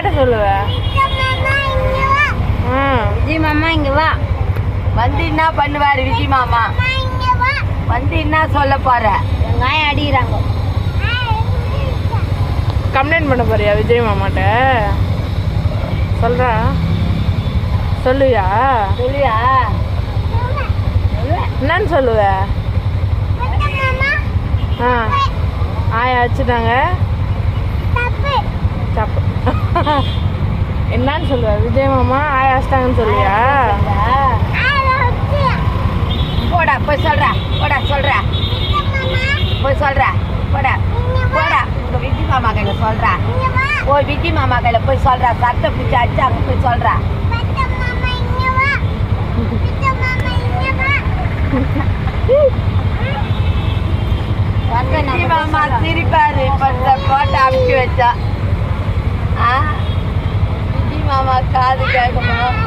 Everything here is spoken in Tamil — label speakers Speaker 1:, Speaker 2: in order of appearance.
Speaker 1: யார்கிட்ட சொல்லுவ?
Speaker 2: விஜய் மாமா இங்க வா.
Speaker 3: வந்து என்ன பண்ணுவாரு விஜய் மாமா? வந்து என்ன சொல்ல போற?
Speaker 2: வெங்காயம் அடிக்கிறாங்க.
Speaker 1: கம்ப்ளைண்ட் பண்ண போறியா விஜய் மாமாட்ட? சொல்றா சொல்லுவியா?
Speaker 2: சொல்லுவியா?
Speaker 1: என்னன்னு சொல்லுவ? ஆயா வச்சுட்டாங்க தப்பு. என்னன்னு சொல்லுவ? விஜய் மாமா ஆயா வச்சுட்டாங்கன்னு சொல்லுவியா?
Speaker 3: போடா போய் சொல்ற. போடா சொல்ற. போய் சொல்ற. போடா போடா உங்க விஜய் மாமா கையில சொல்ற. போய் விஜய் மாமா கையில போய் சொல்ற. சட்டை பிடிச்சி அடிச்சு அங்க போய் சொல்ற. விஜய் மாமா சிரிப்பாரு. இப்ப போட்டோ அமுக்கி வச்சா விஜய் மாமா காது கேட்கணும்.